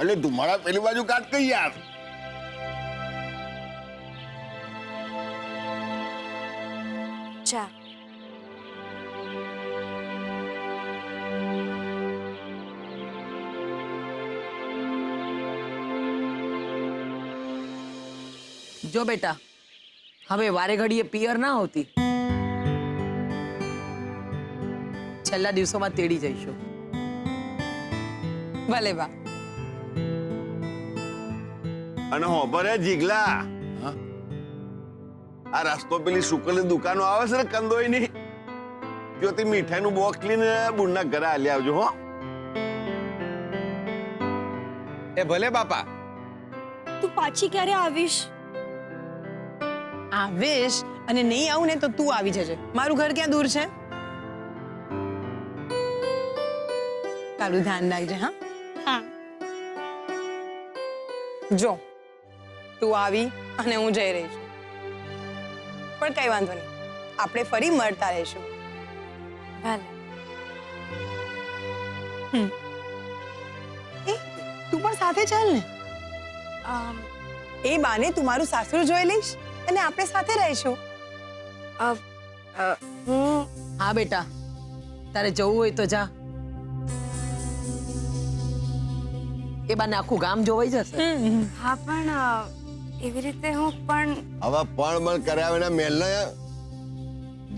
अरे तुम्हारा पहली बाजू काट कही यार। चा जो बेटा હવે વારે ઘડીએ પિયર ના હોતી, છેલ્લા દિવસોમાં તેડી જઈશું. ભલે બા. અને હોબરે જીગલા, આ રસ્તો પેલી શુકલની દુકાનો આવે છે ને કંદોઈની, ત્યોથી મીઠાઈનું બોક્સ લઈને બુનના ઘરે આલી આવજો હો. એ ભલે બાપા. તું પાછી ક્યારે આવીશ? આવીશ અને નહીં આવું ને તો તું આવી જજે. મારું ઘર ક્યાં દૂર છે? તારું ધ્યાન રાખજે. હા હા. જો તું આવી અને હું જઈ રહી છું, પણ કઈ વાંધો નહીં, આપણે ફરી મળતા રહીશું. ભલે. એ તું પણ સાથે ચાલ ને. એ બાને તું મારું સાસરું જોઈ લઈશ અને આપણે સાથે રહીશું. હું હા બેટા, તારે જવું હોય તો જા. એ બાને આખું ગામ જોવાઈ જશે. હા, પણ એવી રીતે હું પણ હવે પણ કર્યા વિના મેલને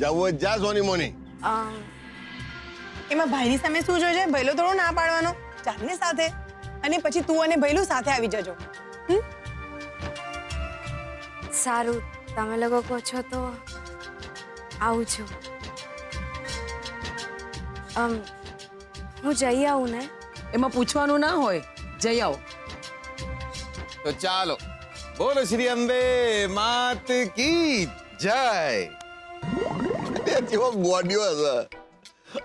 જવું હોય જા સોની મોની. એમાં ભાઈની સામે શું જોઈશે? ભૈલો થોડો ના પાડવાનો. ચાલ ને સાથે, અને પછી તું અને ભૈલું સાથે આવી જજો. સારું, તમે લોકો કહો છો તો આવું છું. હું જઈ આવું ને? એમાં પૂછવાનું ના હોય, જઈ આવો. તો ચાલો, બોલો શ્રી અંબે માત કી જય. જેવો ગોડ્યો હશે.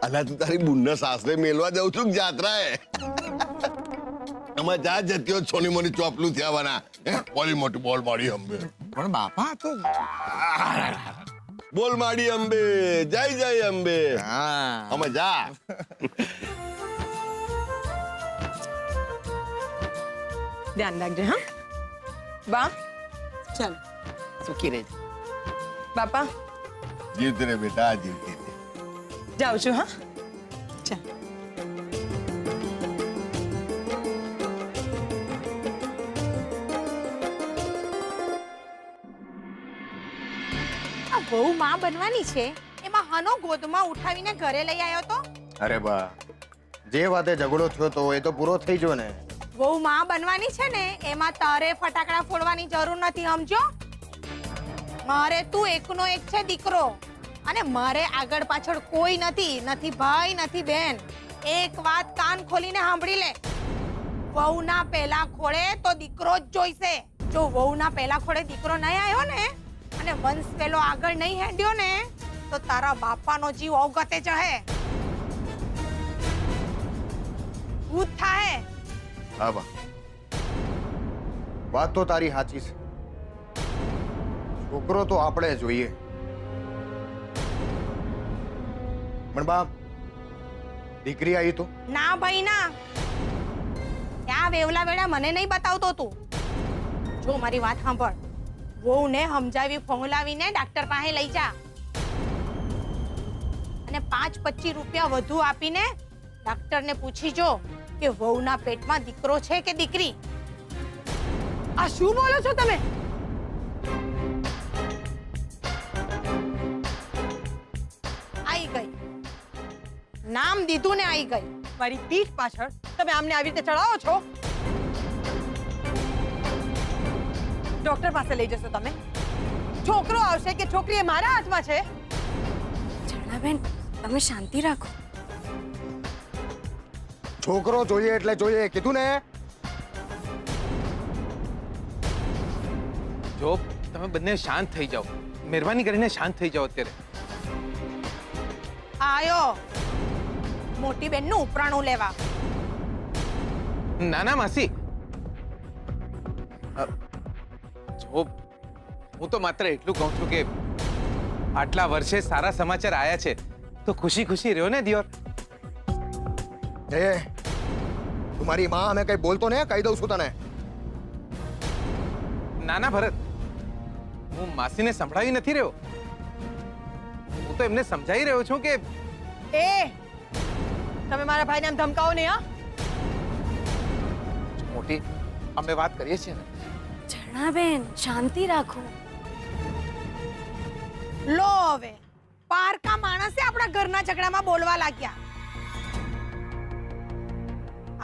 અલા તું તારી બુનના સાસરે મેલવા જઉં છું જાત્રાએ. આમાં જા જત્યો સોની મોની ચોપલું થયાવાના. બોલી મોટી બોલ માડી અંબે. પણ બાપા તો બોલ માડી અંબે, જય જય અંબે. હા આમાં જા. ધ્યાન રાખજે. હા બા, ચાલ. સુખી રહેજે. બાપા જીવતી રે બેટા, જીવતી રે. જાઉં છું. હા ચાલ. બહુ માં બનવાની છે એમાં હનો ગોદમાં ઉઠાવીને ઘરે લઈ આવ્યો તો. અરે બા, જે વાતે ઝઘડો થયો તો એ તો પૂરો થઈ ગયો ને. બહુ માં બનવાની છે ને એમાં તારે ફટાકડા ફોડવાની જરૂર નથી, સમજો. મારે તું એકનો એક છે દીકરો, અને મારે આગળ પાછળ કોઈ નથી, નથી ભાઈ નથી બેન. એક વાત કાન ખોલીને સાંભળી લે, વહુના પહેલા ખોળે તો દીકરો જ જોઈશે. જો વહુના પહેલા ખોળે દીકરો નહીં આવ્યો ને અને વંશ પેલો આગળ નહીં હેડ્યો ને તો તારા બાપાનો જીવ અવગતે જહે. ભૂત થાય. હા બા, વાત તો તારી સાચી છે. છોકરો તો આપણે જોઈએ, પણ બા દીકરી આવી તો? ના ભાઈ ના, ત્યાં વેવલા વેળા મને નહીં બતાવતો તું. જો મારી વાત સાંભળ, વહુને સમજાવી ફોંગલાવીને ડાક્ટર પાસે લઈ જા અને 5-25 રૂપિયા વધુ આપીને ડાક્ટરને પૂછી જો કે વહુના પેટમાં દીકરો છે કે દીકરી. આ શું બોલો છો તમે? આઈ ગઈ, નામ દીધું ને આઈ ગઈ. મારી પીઠ પાછળ તમે આમને આવી રીતે ચડાવો છો. ડોક્ટર પાસે લઈ જશો તમે? છોકરો આવશે કે છોકરી એ મારા હાથમાં છે. જણાબેન, તમે શાંતિ રાખો. છોકરો જોઈએ એટલે જોઈએ, કીધું ને. જો તમે બંને શાંત થઈ જાઓ, મહેરબાની કરીને શાંત થઈ જાઓ. અત્યારે આયો મોટી બેનનું ઉપરાણું લેવા. નાના માસી, જો હું તો માત્ર એટલું કહું છું કે આટલા વર્ષે સારા સમાચાર આયા છે તો ખુશી ખુશી રહ્યો ને દિયોર. એ તું મારી માં અમે કઈ બોલતો ને કહી દઉં છું તને. નાના ભરત, હું માસીને સંભળાવી નથી રહ્યો. હું તો એમને સમજાવી રહ્યો છું કે એ તમે મારા ભાઈને એમ ધમકાવો નહીં, હા? મોટી, અમે વાત કરીએ છીએ ને. જણાબેન શાંતિ રાખો. લો હવે પારકા માણસે આપણા ઘરના ઝઘડામાં બોલવા લાગ્યા.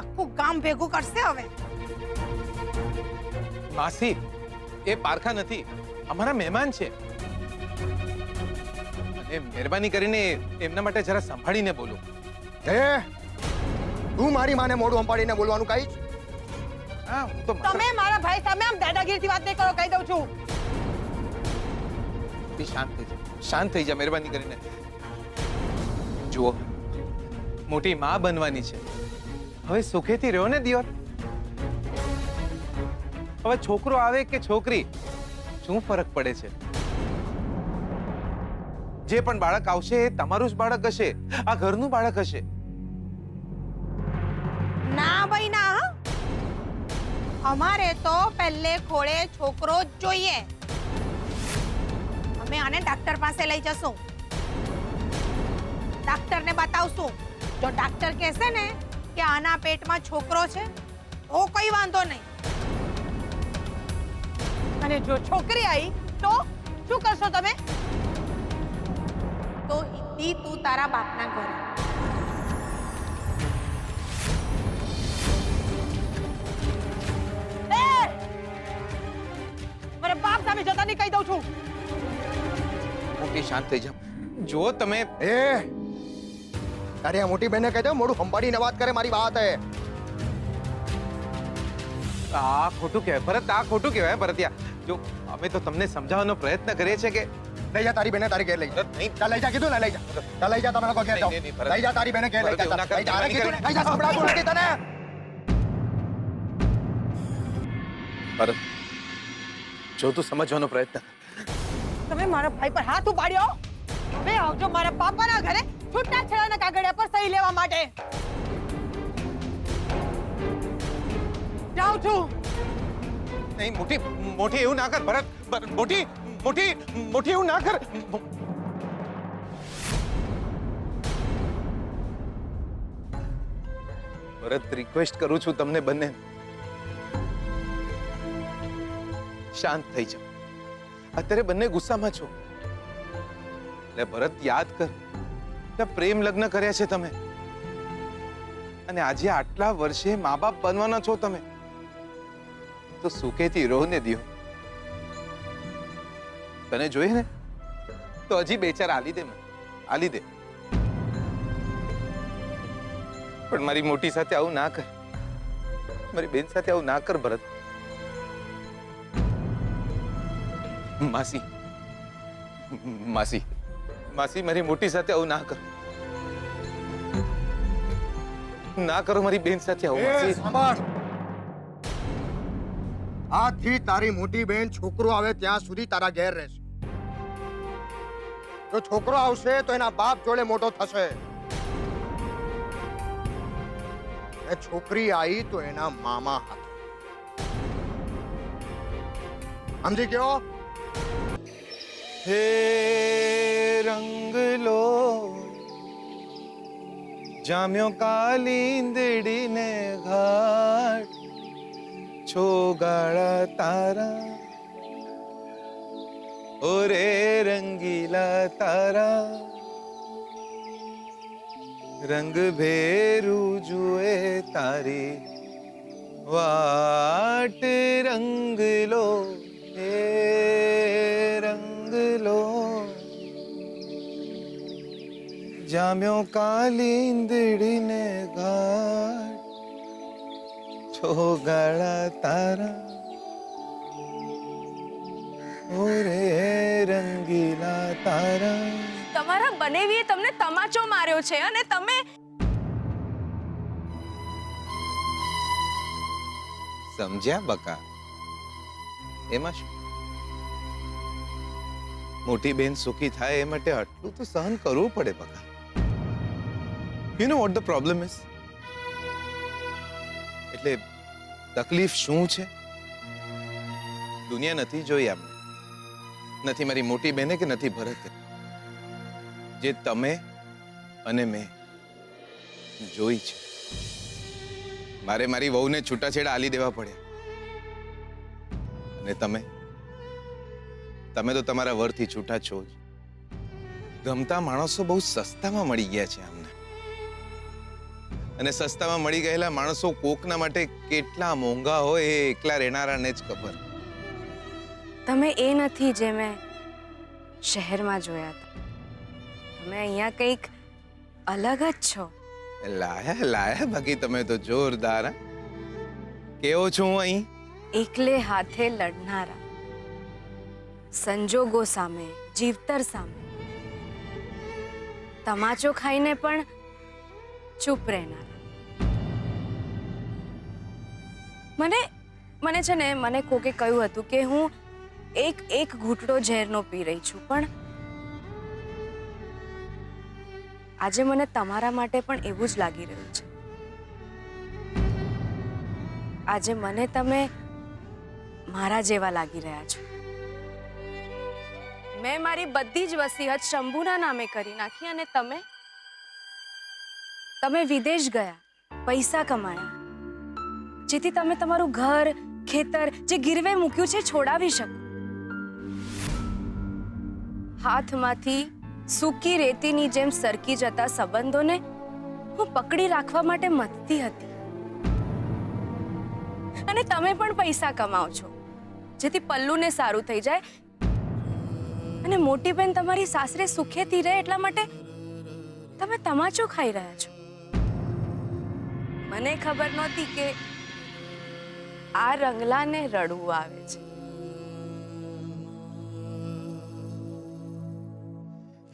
આખું ગામ ભેગું કરશે હવે. માસી, એ પારખા નથી, અમારા મહેમાન છે. અને મહેરબાની કરીને એમના માટે જરા સંભાળીને બોલો. એ તું મારી માને મોઢું સંભાળીને બોલવાનું કહીશ? હા, હું તો તમે મારા ભાઈ સામે આમ દાદાગીરીથી વાત નહીં કરો, કહી દઉં છું. શાંત થઈ જા, શાંત થઈ જા, મહેરબાની કરીને. જુઓ, મોટી માં બનવાની છે, હવે સુખેથી રહ્યો ને દિયોર. હવે છોકરો આવે કે છોકરી, શું ફરક પડે છે? જે પણ બાળક આવશે એ તમારું જ બાળક હશે, આ ઘરનું બાળક હશે. ના ભાઈ ના, હા? અમારે તો પહેલે ખોળે છોકરો જ જોઈએ. અમે આને ડાક્ટર પાસે લઈ જશું, ડાક્ટરને બતાવશું. જો ડાક્ટર કહેશે ને કે આના પેટમાં છોકરો છે તો કોઈ વાંધો નહીં. અને જો છોકરી આવી તો શું કરશો તમે? તો હિન્દી તું તારા બાપના ઘરે. એ! મારા બાપ સામે જતા નહીં, કહી દઉં છું. મોટી, શાંત થઈ જાઓ. જો તમે એ તારી આ મોટી બહેને કહી દે મોઢું સંભાળીને વાત કરે મારી વાત હે. આ ખોટું કહેવાય ભરત, આ ખોટું કહેવાય ભરતિયા. જો અમે તો તમને સમજાવવાનો પ્રયત્ન કરીએ છીએ કે લઈ જા તારી બેને તારી ઘેર લઈ જા. નહીં. ચાલ લઈ જા કીધું ને, લઈ જા. ચાલ લઈ જા, તમે લોકો ઘેર જાઓ. નહીં, નહીં, ભરત. લઈ જા તારી બેને ઘેર લઈ જા. ભરત, એવું ના કર, લઈ જા, અરે નહીં કીધું ને, કર. લઈ જા, સંભળાતું નથી તને. ભરત, જો તું સમજવાનો પ્રયત્ન કર. તમે મારા ભાઈ પર હાથ ઉપાડ્યો. હવે આવજો મારા પાપાના ઘરે છૂટાછેડાના કાગળિયા પર સહી લેવા માટે. જાઉં છું. નહીં, મોટી, મોટી એવું ના કર ભરત. મોટી, મોટી, મોટી એવું ના કર. ભરત, રિક્વેસ્ટ કરું છું તમને બંને, શાંત થઈ જાઓ. અત્યારે બંને ગુસ્સામાં છો. એટલે ભરત, યાદ કર કે પ્રેમ લગ્ન કર્યા છે તમે, અને આજે આટલા વર્ષે મા બાપ બનવાના છો તમે, તો સુખેથી રહો ને દિયો. તને જોઈએ ને તો હજી બે ચાર આલી દે, મને આલી દે. પણ મારી મોટી સાથે આવું ના કર, મારી બેન સાથે આવું ના કર ભરત. માસી, માસી, માસી, મારી મોટી સાથે આવું ના કરો. ના કરો મારી બેન સાથે આવું. એ માસી, સાંભળ. આજથી તારી મોટી બેન છોકરો આવે ત્યાં સુધી તારા ઘેર રહેશે. જો છોકરો આવશે તો એના બાપ જોડે મોટો થશે. એ છોકરી આવી તો એના મામા હાથે. સમજી ગયો? હે રંગ લો જામ્યો કાલિંદડી ને ઘાટ, છો ગાળા તારા ઓરે રંગીલા તારા, રંગ ભેરું જુએ તારી વાટ. રંગ લો હે રંગ લો જામ્યો કાલિંદડી ને ઘાટ, છો ગાળા તારા ઓરે રંગીલા તારા. તમારા બનેવીએ તમને તમાચો માર્યો છે અને તમે સમજ્યા બકા? એમાં શું? મોટી બેન સુખી થાય એ માટે આટલું તો સહન કરવું પડે બકા. You know what the problem is? એટલે તકલીફ શું છે? દુનિયા નથી જોઈ આપણે, નથી મારી મોટી બેને કે નથી ભરતે. જે તમે અને મેં જોઈ છે. મારે મારી વહુને છૂટાછેડા આલી દેવા પડ્યા. અને તમે તો તમારા વરથી છૂટા છો જ. ગમતા માણસો બહુ સસ્તામાં મળી ગયા છે અમને. અને સસ્તામાં મળી ગયેલા માણસો કોકના માટે કેટલા મોંઘા હોય એ એકલા રહેનારાને જ ખબર. તમે એ નથી જે મેં શહેરમાં જોયા હતા. તમે અહીંયા કંઈક અલગ જ છો. લાયા બાકી તમે તો જોરદાર. કેવો છું હું અહીં? એકલે હાથે લડનારા, સંજોગો સામે, જીવતર સામે, તમાચો ખાઈને પણ ચૂપ રહેનારા. મને છે ને મને કોકે કહ્યું હતું કે હું એક ઘૂંટડો ઝેરનો પી રહી છું, પણ આજે મને તમારા માટે પણ એવું જ લાગી રહ્યું છે. આજે મને તમે મારા જેવા લાગી રહ્યા છો. મેં મારી બધી જ વસીહત શંભુના નામે કરી નાખી અને તમે વિદેશ ગયા, પૈસા કમાયા, જેથી તમે તમારું ઘર, ખેતર જે ગીરવે મૂક્યું છે છોડાવી શકો. હાથમાંથી સૂકી રેતીની જેમ સરકી જતા સંબંધોને હું પકડી રાખવા માટે મથતી હતી. અને તમે પણ પૈસા કમાઓ છો, જેથી પલ્લુને સારું થઈ જાય અને મોટી બેન તમારી સાસરે સુખેથી રહે, એટલા માટે તમે તમાચો ખાઈ રહ્યા છો. મને ખબર નહોતી કે આ રંગલાને રડવું આવે છે.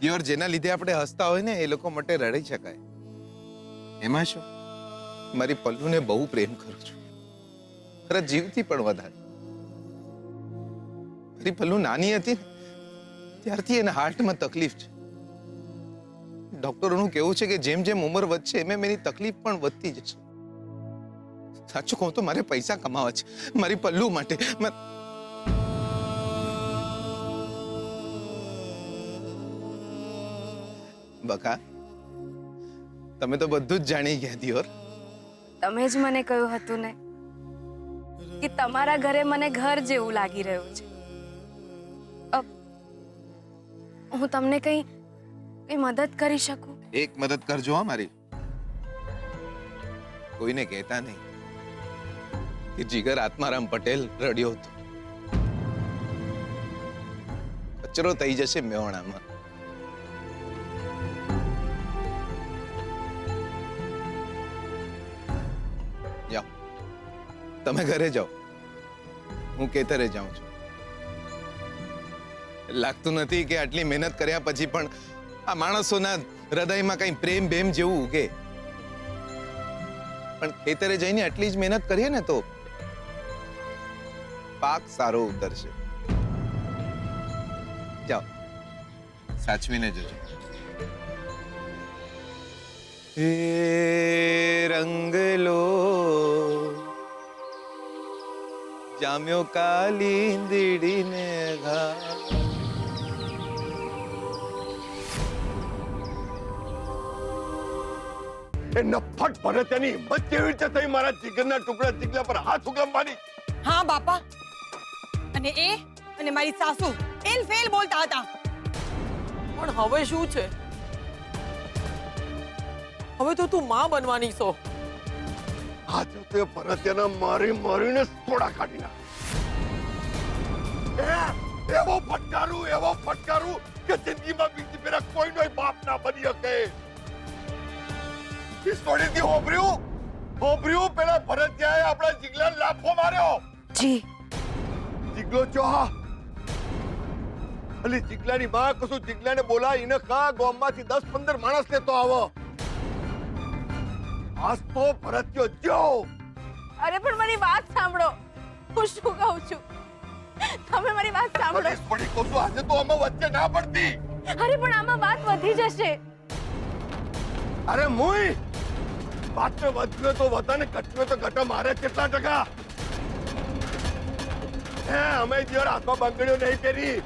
યાર, જેના લીધે આપણે હસતા હોય ને એ લોકો માટે રડી શકાય. એમાં શું, મારી પલ્લુને બહુ પ્રેમ કરું છું, ખરા જીવથી પણ વધારે. મારી પલ્લુ નાની હતી ને ત્યારથી એના હાર્ટમાં તકલીફ છે. ડોક્ટરોનું કહેવું છે કે જેમ જેમ ઉંમર વધશે એમ એની તકલીફ પણ વધતી જશે. સાચું કહું તો મારે પૈસા કમાવા છે મારી પલ્લુ માટે. બકા, તમે તો બધું જ જાણી ગયા દિયોર. તમે જ મને કહ્યું હતું ને કે તમારા ઘરે મને ઘર જેવું લાગી રહ્યું છે. હું તમને કઈ મદદ કરી શકું? એક મદદ કરજો હા મારી. કોઈને કહેતા નહીં કે જીગર આત્મારામ પટેલ રડ્યો હતો. કચરો થઈ જશે મેવાણામાં. જાઓ, તમે ઘરે જાઓ, હું ખેતરે જાઉં છું. લાગતું નથી કે આટલી મહેનત કર્યા પછી પણ આ માણસોના હૃદયમાં કઈ પ્રેમ ભેમ જેવું ઉગે. પણ ખેતરે જઈને આટલી જ મહેનત કરીએ ને તો પાક સારો ઉતરશે. જાઓ, સાચવીને જજો. હે રંગલો જામ્યો કાલિંદડીને ઘા. એ નફટ ભરતની હિંમત કેવી રીતે થઈ મારા જીગરના ટુકડા જીગલા પર હાથ ઉગામવાની? હા બાપા, અને મારી સાસુ એલ ફેલ બોલતા હતા. પણ હવે શું છે? હવે તો તું માં બનવાની છો. આજે તે ભરતના મારીને થોડા કાઢી નાખ. એવો ફટકારું કે જિંદગીમાં બીજી ફેરા કોઈનો બાપ ના બની શકે. પિસ્તોલીથી હોભર્યું પેલા ભરતિયાએ આપણા જીગલાને લાફો માર્યો. જી જીગલો ચોહા અલી જીગલાની માં કશું જીગલાને બોલાય એને કા ગામમાંથી 10-15 માણસ લેતો આવો. આજ તો ભરત્યો જો. અરે પણ મારી વાત સાંભળો, હું શું કહું છું. તમે મારી વાત સાંભળો. હરીશ પડી કહું છું, આજે તો અમે વચ્ચે ના પડતી. અરે પણ આમાં વાત વધી જશે. અરે મુઈ વાત में વધ્યો તો વધે ને ઘટ્યો તો ઘટે. મારે કેટલા ટકા હે? અમે દિયોર હાથમાં બંગડીઓ નહીં પહેરી.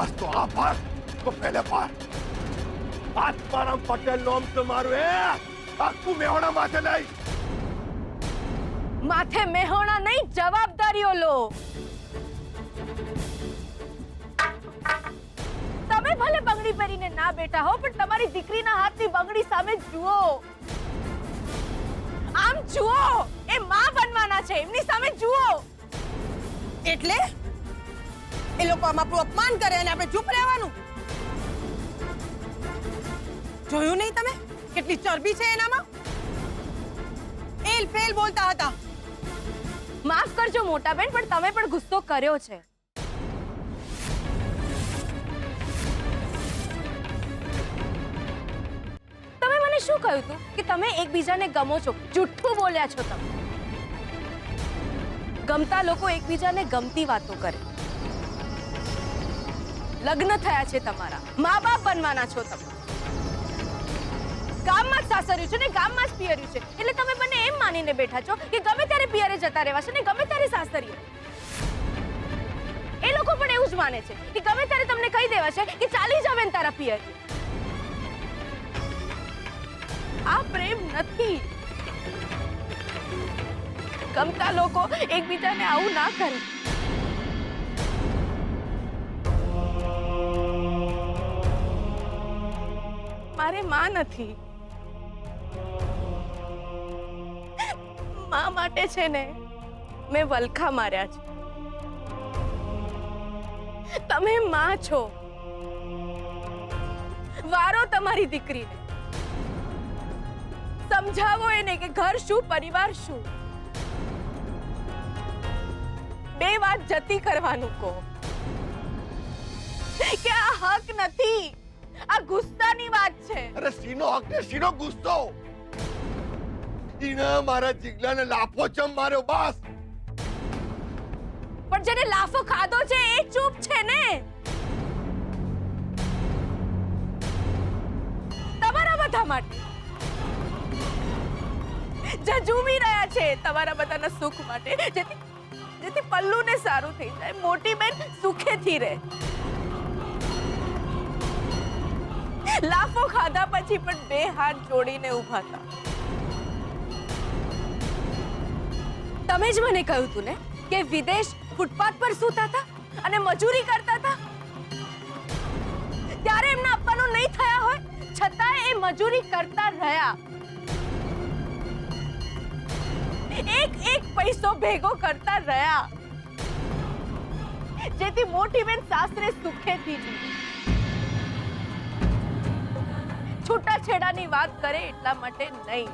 આજ તો આ પાર તો પહેલે પાર. આત્મારામ પટેલ નામ તો મારું હે. આખું મેહોણા માથે લઈ. માથે મેહોણા નહીં, જવાબદારીઓ લો. તમે ભલે બંગડી પહેરીને ના બેઠા હો, પણ તમારી દીકરીના હાથની બંગડી સામે જુઓ. આમ જુઓ, એ માં બનવાના છે, એમની સામે જુઓ. એટલે એ લોકો આમ આપણું અપમાન કરે અને આપણે ચૂપ રહેવાનું? જોયું નહીં તમે કેટલી ચરબી છે એનામાં? એલ ફેલ બોલતા હતા. માફ કરજો મોટા બેન, પણ તમે પણ ગુસ્સો કર્યો છે. તમે મને શું કહ્યું હતું કે તમે એકબીજાને ગમો છો? જુઠ્ઠું બોલ્યા છો તમે. ગમતા લોકો એકબીજાને ગમતી વાતો કરે. લગ્ન થયા છે તમારા, મા બાપ બનવાના છો તમે. ગામમાં જ સાસર્યું છે ને ગામમાં જ પિયર્યું છે, એટલે તમે બંને એમ માનીને બેઠા છો કે ગમે ત્યારે પિયરે જતા રહેવાશે ને ગમે ત્યારે સાસરીએ. એ લોકો પણ એવું જ માને છે કે ગમે ત્યારે તમને કહી દેવાશે કે ચાલી જાવ ને તારા પિયર. આ પ્રેમ નથી. ગમતા લોકો એકબીજાને આવું ના કરે. મારે માં નથી. માં માટે છે ને મેં વલખા માર્યા છે. તમે માં છો. વારો તમારી દીકરીને સમજાવો એને કે ઘર શું પરિવાર શું. બે વાત જતી કરવાનું કહો કે આ હક નથી, આ ગુસ્સાની વાત છે. અરે સીનો હક ને સીનો ગુસ્સો. ઈને મારા જીગલાને લાફો ચમ માર્યો બસ. પણ જેને લાફો ખાધો છે એ ચૂપ છે ને. તમારા બધા માટે જજુમી રહ્યા છે, તમારા બધાના સુખ માટે, જેથી પલ્લુને સારું થઈ જાય, મોટી બેન સુખેથી રહે. લાફો ખાધા પછી પણ બે હાથ જોડીને ઊભા હતા. તમે જ મને કહ્યું તું ને કે વિદેશ ફૂટપાથ પર સૂતા હતા અને મજૂરી કરતા હતા. ત્યારે એમને આપવાનું નહીં થયા હોય છતાં એ મજૂરી કરતા રહ્યા. એક એક પૈસો ભેગો કરતા રહ્યા, જેથી મોટી બેન સાસરે સુખેથી જીવે. છૂટાછેડાની વાત કરે એટલા માટે નહીં.